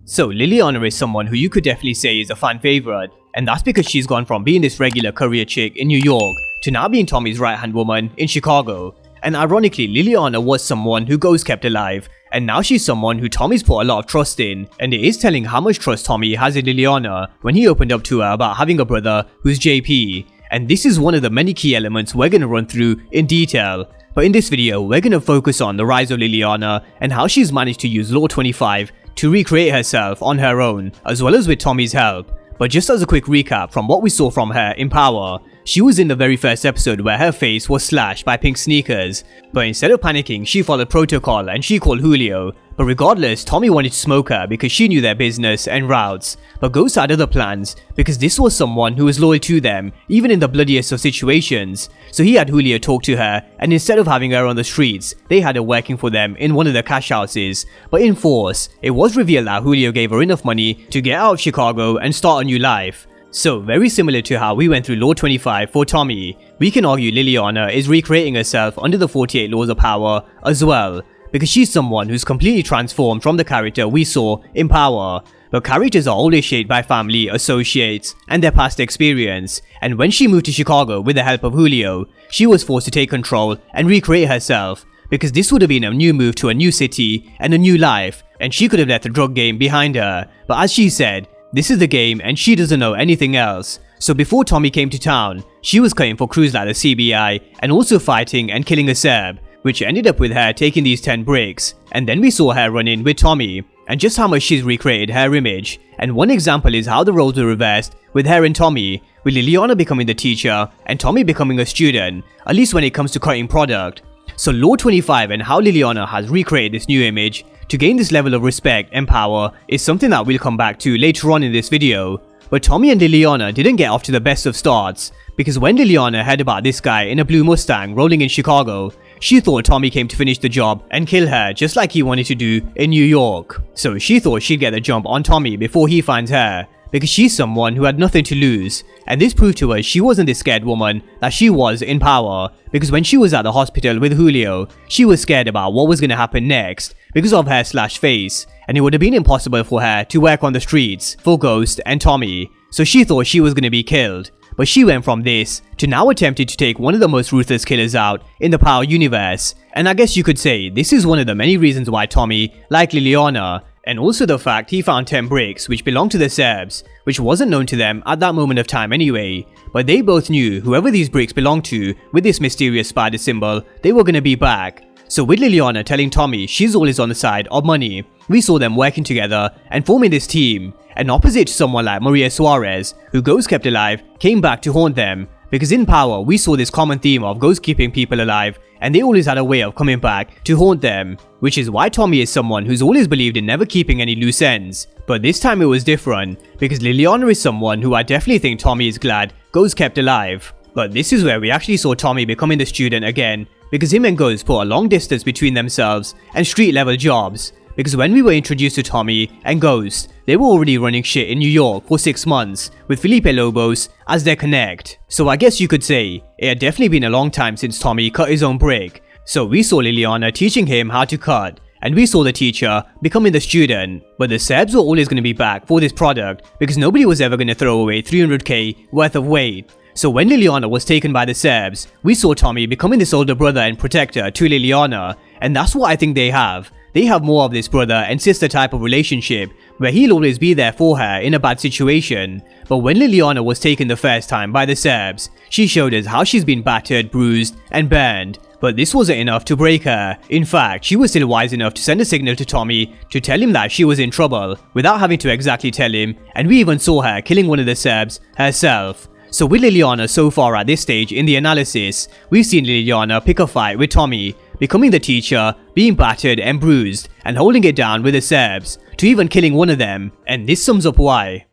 So Liliana is someone who you could definitely say is a fan favorite, and that's because she's gone from being this regular career chick in New York to now being Tommy's right-hand woman in Chicago. And ironically, Liliana was someone who Ghost kept alive, and now she's someone who Tommy's put a lot of trust in, and it is telling how much trust Tommy has in Liliana when he opened up to her about having a brother who's JP. And this is one of the many key elements we're gonna run through in detail. But in this video, we're gonna focus on the rise of Liliana and how she's managed to use Law 25 to recreate herself on her own, as well as with Tommy's help. But just as a quick recap from what we saw from her in Power, she was in the very first episode where her face was slashed by pink sneakers, but instead of panicking, she followed protocol and she called Julio. But regardless, Tommy wanted to smoke her because she knew their business and routes, but Ghost had other plans because this was someone who was loyal to them, even in the bloodiest of situations. So he had Julio talk to her, and instead of having her on the streets, they had her working for them in one of the cash houses. But in Force, it was revealed that Julio gave her enough money to get out of Chicago and start a new life. So very similar to how we went through Law 25 for Tommy, we can argue Liliana is recreating herself under the 48 Laws of Power as well, because she's someone who's completely transformed from the character we saw in Power. But characters are always shaped by family, associates, and their past experience, and when she moved to Chicago with the help of Julio, she was forced to take control and recreate herself, because this would have been a new move to a new city and a new life, and she could have left the drug game behind her. But as she said, this is the game and she doesn't know anything else. So before Tommy came to town, she was cutting for crews like the CBI and also fighting and killing a Serb, which ended up with her taking these 10 breaks. And then we saw her run in with Tommy, and just how much she's recreated her image. And one example is how the roles were reversed with her and Tommy, with Liliana becoming the teacher and Tommy becoming a student, at least when it comes to cutting product. So Law 25 and how Liliana has recreated this new image to gain this level of respect and power is something that we'll come back to later on in this video. But Tommy and Liliana didn't get off to the best of starts, because when Liliana heard about this guy in a blue Mustang rolling in Chicago, she thought Tommy came to finish the job and kill her just like he wanted to do in New York. So she thought she'd get the jump on Tommy before he finds her, because she's someone who had nothing to lose, and this proved to us she wasn't the scared woman that she was in Power, because when she was at the hospital with Julio, she was scared about what was going to happen next because of her slashed face, and it would have been impossible for her to work on the streets for Ghost and Tommy, so she thought she was going to be killed. But she went from this to now attempting to take one of the most ruthless killers out in the Power universe, and I guess you could say this is one of the many reasons why Tommy liked Liliana, and also the fact he found 10 bricks which belonged to the Serbs, which wasn't known to them at that moment of time anyway, but they both knew whoever these bricks belonged to with this mysterious spider symbol, they were going to be back. So with Liliana telling Tommy she's always on the side of money, we saw them working together and forming this team, and opposite to someone like Maria Suarez, who Ghost kept alive, came back to haunt them, because in Power we saw this common theme of Ghost keeping people alive, and they always had a way of coming back to haunt them, which is why Tommy is someone who's always believed in never keeping any loose ends. But this time it was different, because Liliana is someone who I definitely think Tommy is glad Ghost kept alive. But this is where we actually saw Tommy becoming the student again, because him and Ghost put a long distance between themselves and street level jobs, because when we were introduced to Tommy and Ghost, they were already running shit in New York for 6 months, with Felipe Lobos as their connect. So I guess you could say, it had definitely been a long time since Tommy cut his own brick. So we saw Liliana teaching him how to cut, and we saw the teacher becoming the student. But the Serbs were always going to be back for this product, because nobody was ever going to throw away 300k worth of weight. So when Liliana was taken by the Serbs, we saw Tommy becoming this older brother and protector to Liliana, and that's what I think they have. They have more of this brother and sister type of relationship, where he'll always be there for her in a bad situation. But when Liliana was taken the first time by the Serbs, she showed us how she's been battered, bruised, and burned. But this wasn't enough to break her. In fact, she was still wise enough to send a signal to Tommy to tell him that she was in trouble, without having to exactly tell him, and we even saw her killing one of the Serbs herself. So with Liliana so far at this stage in the analysis, we've seen Liliana pick a fight with Tommy, becoming the teacher, being battered and bruised, and holding it down with the Serbs, to even killing one of them, and this sums up why.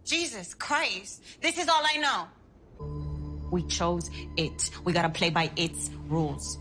Jesus Christ, this is all I know. We chose it. We gotta play by its rules.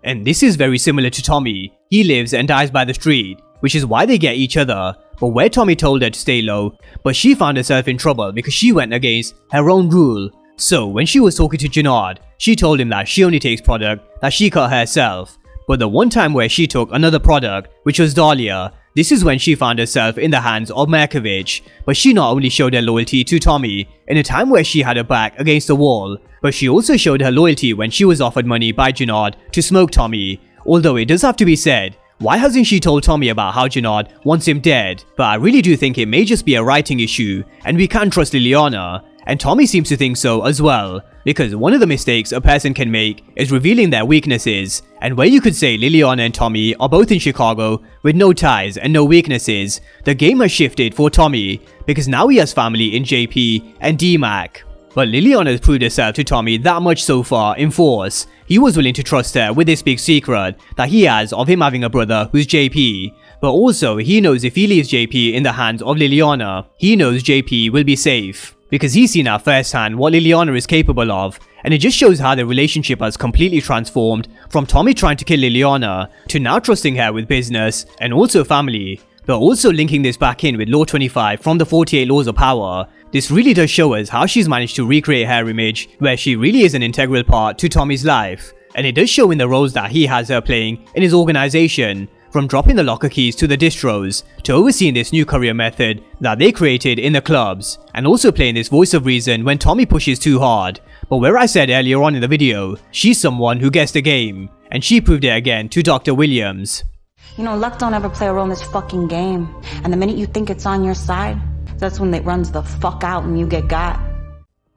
And this is very similar to Tommy. He lives and dies by the street, which is why they get each other. But where Tommy told her to stay low, but she found herself in trouble because she went against her own rule. So when she was talking to Jannard, she told him that she only takes product that she cut herself. But the one time where she took another product, which was Dahlia, This is when she found herself in the hands of Markovich, but she not only showed her loyalty to Tommy in a time where she had her back against the wall, but she also showed her loyalty when she was offered money by Junard to smoke Tommy. Although it does have to be said, why hasn't she told Tommy about how Junard wants him dead? But I really do think it may just be a writing issue, and we can't trust Liliana. And Tommy seems to think so as well, because one of the mistakes a person can make is revealing their weaknesses, and where you could say Liliana and Tommy are both in Chicago with no ties and no weaknesses, the game has shifted for Tommy, because now he has family in JP and D-Mac. But Liliana has proved herself to Tommy that much so far in Force. He was willing to trust her with this big secret that he has of him having a brother who's JP. But also, he knows if he leaves JP in the hands of Liliana, he knows JP will be safe. Because he's seen at firsthand what Liliana is capable of, and it just shows how the relationship has completely transformed from Tommy trying to kill Liliana to now trusting her with business and also family. But also linking this back in with Law 25 from the 48 Laws of Power. This really does show us how she's managed to recreate her image where she really is an integral part to Tommy's life. And it does show in the roles that he has her playing in his organization, from dropping the locker keys to the distros, to overseeing this new career method that they created in the clubs, and also playing this voice of reason when Tommy pushes too hard. But where I said earlier on in the video, she's someone who gets the game, and she proved it again to Dr. Williams. You know, luck don't ever play a role in this fucking game. And the minute you think it's on your side, that's when it runs the fuck out and you get got.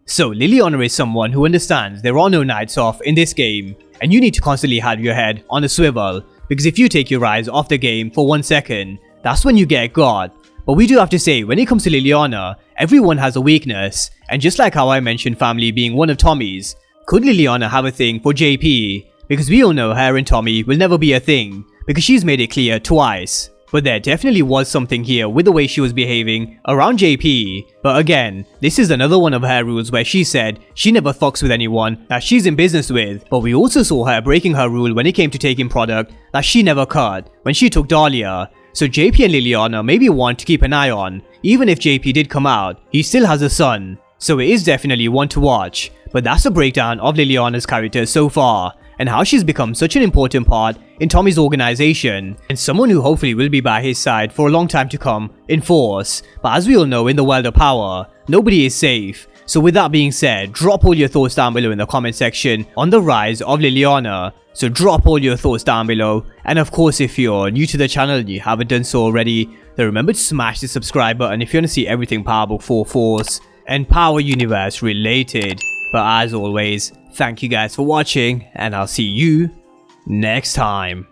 So Liliana is someone who understands there are no nights off in this game, and you need to constantly have your head on a swivel, because if you take your eyes off the game for 1 second, that's when you get got. But we do have to say, when it comes to Liliana, everyone has a weakness, and just like how I mentioned family being one of Tommy's, could Liliana have a thing for JP? Because we all know her and Tommy will never be a thing, because she's made it clear twice. But there definitely was something here with the way she was behaving around JP. But again, this is another one of her rules where she said she never fucks with anyone that she's in business with. But we also saw her breaking her rule when it came to taking product that she never cut when she took Dahlia. So JP and Liliana may be one to keep an eye on. Even if JP did come out, he still has a son. So it is definitely one to watch. But that's a breakdown of Liliana's character so far, and how she's become such an important part in Tommy's organization, and someone who hopefully will be by his side for a long time to come in Force. But as we all know, in the world of power, nobody is safe. So with that being said, drop all your thoughts down below in the comment section on the rise of Liliana. So drop all your thoughts down below, and of course if you're new to the channel and you haven't done so already, then remember to smash the subscribe button if you want to see everything Power Book 4 Force and Power Universe related. But as always, thank you guys for watching, and I'll see you next time.